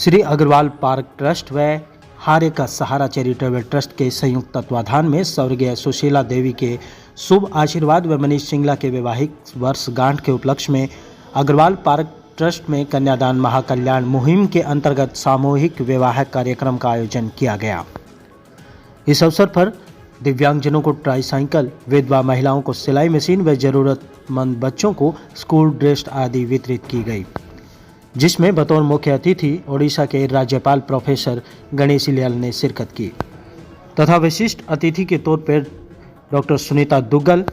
Shri Agarwal park trust व हारे का सहारा चैरिटेबल ट्रस्ट के संयुक्त तत्वाधान में स्वर्गीय सुशीला देवी के शुभ आशीर्वाद व मनीष सिंगला के वैवाहिक वर्षगांठ के उपलक्ष्य में अग्रवाल पार्क ट्रस्ट में कन्यादान महाकल्याण मुहिम के अंतर्गत सामूहिक वैवाहिक कार्यक्रम का आयोजन किया गया। इस अवसर पर दिव्यांगजनों को ट्राईसाइकिल, विधवा महिलाओं को सिलाई मशीन व जरूरतमंद बच्चों को स्कूल ड्रेस आदि वितरित की गई, जिसमें बतौर मुख्य अतिथि ओडिशा के राज्यपाल प्रोफेसर गणेशी लाल ने शिरकत की तथा विशिष्ट अतिथि के तौर पर doctor Sunita Duggal,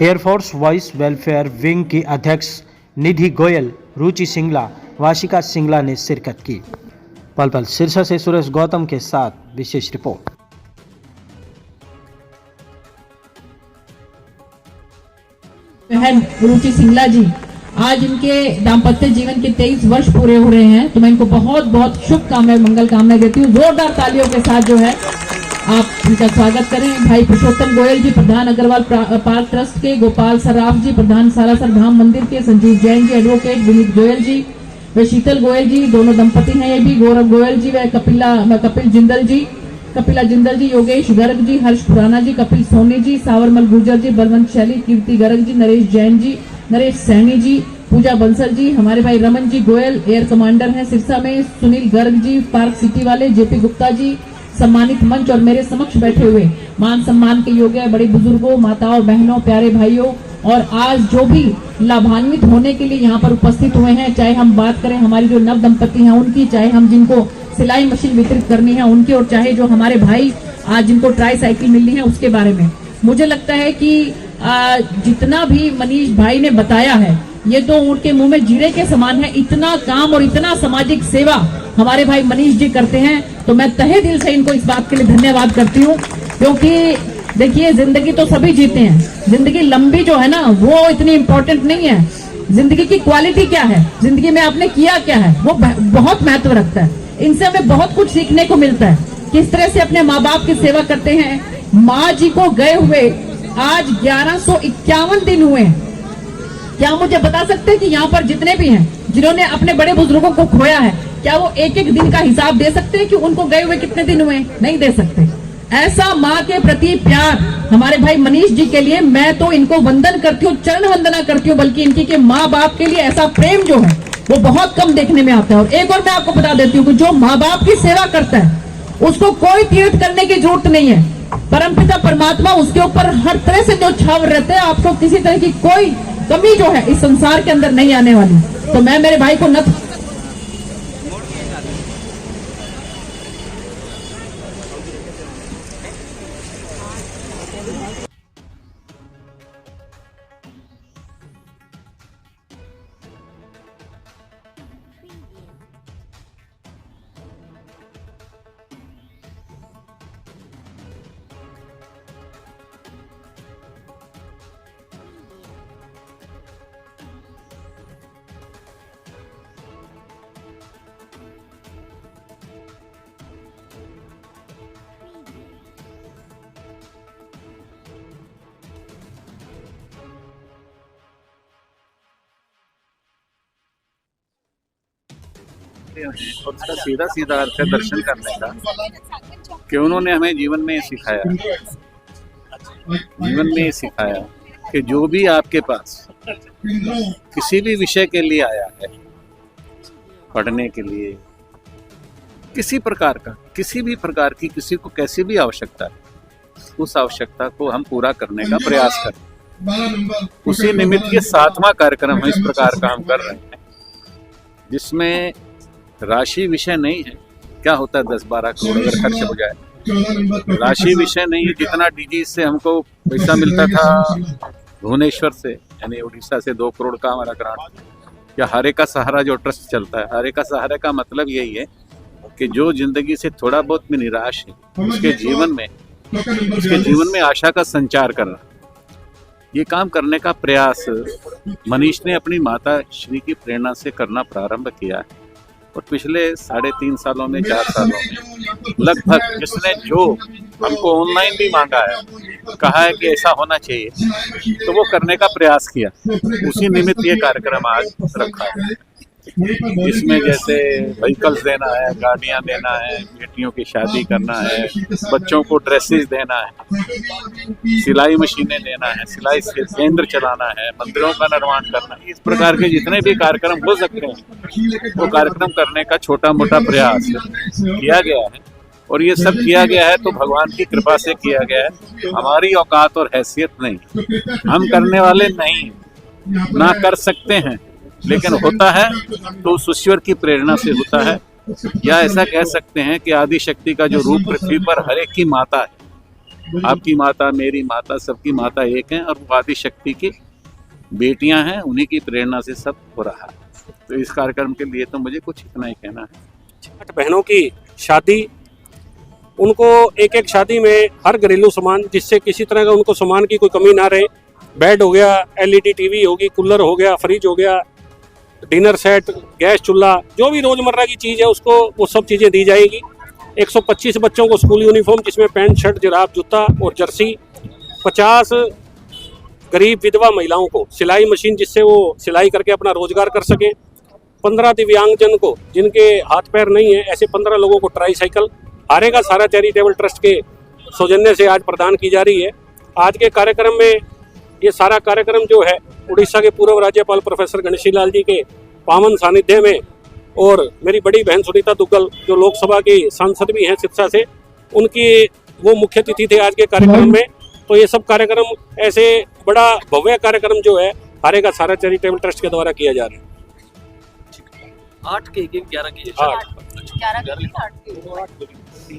air force voice welfare wing की अध्यक्ष निधि गोयल, रुचि सिंगला, वाशिका सिंगला ने शिरकत की। पल पल सिरसा से सुरेश गौतम के साथ विशेष रिपोर्ट। बहन रुचि सिंगला जी आज इनके दाम्पत्य जीवन के 23 वर्ष पूरे हो रहे हैं, तो मैं इनको बहुत बहुत शुभकामनाएं, मंगल कामनाएं देती हूँ। जोरदार तालियों के साथ जो है आप इनका स्वागत करें। भाई पुरुषोत्तम गोयल जी, प्रधान अग्रवाल पार्क ट्रस्ट के, गोपाल सराफ जी, प्रधान सालासर धाम मंदिर के, संजीव जैन जी, एडवोकेट विनीत गोयल जी व शीतल गोयल जी, दोनों दंपति हैं ये भी, गौरव गोयल जी व कपिला जिंदल जी, योगेश गर्ग जी, हर्ष खुराना जी, कपिल सोनी जी, सावरमल गुर्जर जी, बलवंत शैली, कीर्ति गर्ग जी, नरेश जैन जी, नरेश सैनी जी, पूजा बंसल जी, हमारे भाई रमन जी गोयल एयर कमांडर हैं सिरसा में, सुनील गर्ग जी पार्क सिटी वाले, जेपी गुप्ता जी सम्मानित मंच और मेरे समक्ष बैठे हुए मान सम्मान के योग्य बड़े बुजुर्गों, माताओं, बहनों, प्यारे भाइयों और आज जो भी लाभान्वित होने के लिए यहाँ पर उपस्थित हुए हैं, चाहे हम बात करें हमारी जो नव दंपति हैं उनकी, चाहे हम जिनको सिलाई मशीन वितरित करनी है उनकी, और चाहे जो हमारे भाई आज जिनको ट्राई साइकिल मिलनी है उसके बारे में। मुझे लगता है कि जितना भी मनीष भाई ने बताया है ये तो उनके मुंह में जीरे के समान है। इतना काम और इतना सामाजिक सेवा हमारे भाई मनीष जी करते हैं, तो मैं तहे दिल से इनको इस बात के लिए धन्यवाद करती हूँ, क्योंकि देखिए जिंदगी तो सभी जीते हैं, जिंदगी लंबी जो है ना वो इतनी इम्पोर्टेंट नहीं है। जिंदगी की क्वालिटी क्या है, जिंदगी में आपने किया क्या है, वो बहुत महत्व रखता है। इनसे हमें बहुत कुछ सीखने को मिलता है, किस तरह से अपने माँ बाप की सेवा करते हैं। माँ जी को गए हुए आज 1151 दिन हुए हैं। क्या मुझे बता सकते हैं कि यहाँ पर जितने भी हैं जिन्होंने अपने बड़े बुजुर्गों को खोया है, क्या वो एक एक दिन का हिसाब दे सकते हैं कि उनको गए हुए कितने दिन हुए? नहीं दे सकते। ऐसा माँ के प्रति प्यार हमारे भाई मनीष जी के लिए मैं तो इनको वंदन करती हूँ, चरण वंदना करती हूँ, बल्कि इनकी के माँ बाप के लिए ऐसा प्रेम जो है वो बहुत कम देखने में आता है। और एक और मैं आपको बता देती हूँ कि जो माँ बाप की सेवा करता है उसको कोई तीर्थ करने की जरूरत नहीं है। परमपिता परमात्मा उसके ऊपर हर तरह से जो छाव रहते हैं, आपको किसी तरह की कोई कमी जो है इस संसार के अंदर नहीं आने वाली। तो मैं मेरे भाई को नत और उसका सीधा सीधा अर्थ है दर्शन करने का, कि उन्होंने हमें जीवन में सिखाया कि जो भी आपके पास किसी भी विषय के लिए आया है, पढ़ने के लिए, किसी भी प्रकार की किसी को कैसी भी आवश्यकता है, उस आवश्यकता को हम पूरा करने का प्रयास करें। उसी निमित्त ये 7वां कार्यक्रम है इस प्रकार का हम कर रहे हैं, जिसमें राशि विषय नहीं है। क्या होता है 10-12 करोड़ अगर खर्च हो जाए, राशि विषय नहीं है। जितना डीजी से हमको पैसा मिलता था भुवनेश्वर से, यानी उड़ीसा से 2 करोड़ का हमारा ग्रांट, या हारे का सहारा जो ट्रस्ट चलता है, हारे का सहारा का मतलब यही है कि जो जिंदगी से थोड़ा बहुत भी निराश है उसके जीवन में आशा का संचार करना, ये काम करने का प्रयास मनीष ने अपनी माता श्री की प्रेरणा से करना प्रारंभ किया है। और पिछले 3.5 सालों में 4 सालों में लगभग जिसने जो हमको ऑनलाइन भी मांगा है, कहा है कि ऐसा होना चाहिए, तो वो करने का प्रयास किया। उसी निमित्त ये कार्यक्रम आज रखा है। जिसमें जैसे व्हीकल्स देना है, गाड़ियां देना है, बेटियों की शादी करना है, बच्चों को ड्रेसेस देना है, सिलाई मशीनें देना है, सिलाई केंद्र चलाना है, मंदिरों का निर्माण करना है, इस प्रकार के जितने भी कार्यक्रम हो सकते हैं वो कार्यक्रम करने का छोटा मोटा प्रयास किया गया है। और ये सब किया गया है तो भगवान की कृपा से किया गया है, हमारी औकात और हैसियत नहीं, हम करने वाले नहीं, ना कर सकते हैं, लेकिन होता है तो उस ईश्वर की प्रेरणा से होता है। या ऐसा कह सकते हैं कि आदि शक्ति का जो रूप पृथ्वी पर हर एक की माता है, आपकी माता, मेरी माता, सबकी माता एक है, और वो आदि शक्ति की बेटियां हैं, उन्हीं की प्रेरणा से सब हो रहा है। तो इस कार्यक्रम के लिए तो मुझे कुछ इतना ही कहना है। 8 बहनों की शादी, उनको एक एक शादी में हर घरेलू सामान, जिससे किसी तरह का उनको सामान की कोई कमी ना रहे, बेड हो गया, एलईडी टीवी होगी, कूलर हो गया, फ्रिज हो गया, डिनर सेट, गैस चूल्हा, जो भी रोजमर्रा की चीज़ है उसको वो सब चीज़ें दी जाएगी। 125 बच्चों को स्कूल यूनिफॉर्म, जिसमें पैंट शर्ट, जुराब, जूता और जर्सी। 50 गरीब विधवा महिलाओं को सिलाई मशीन, जिससे वो सिलाई करके अपना रोजगार कर सकें। 15 दिव्यांगजन को, जिनके हाथ पैर नहीं है, ऐसे 15 लोगों को ट्राईसाइकिल हारेगा सहारा चैरिटेबल ट्रस्ट के सौजन्य से आज प्रदान की जा रही है। आज के कार्यक्रम में ये सारा कार्यक्रम जो है उड़ीसा के पूर्व राज्यपाल प्रोफेसर गणेशी लाल जी के पावन सानिध्य में, और मेरी बड़ी बहन सुनीता दुग्गल जो लोकसभा की सांसद भी हैं सिरसा से, उनकी वो मुख्य अतिथि थे आज के कार्यक्रम में। तो ये सब कार्यक्रम ऐसे बड़ा भव्य कार्यक्रम जो है हारेगा सहारा चैरिटेबल ट्रस्ट के द्वारा किया जा रहा है। 8 के 11 की 8 11 की 8 की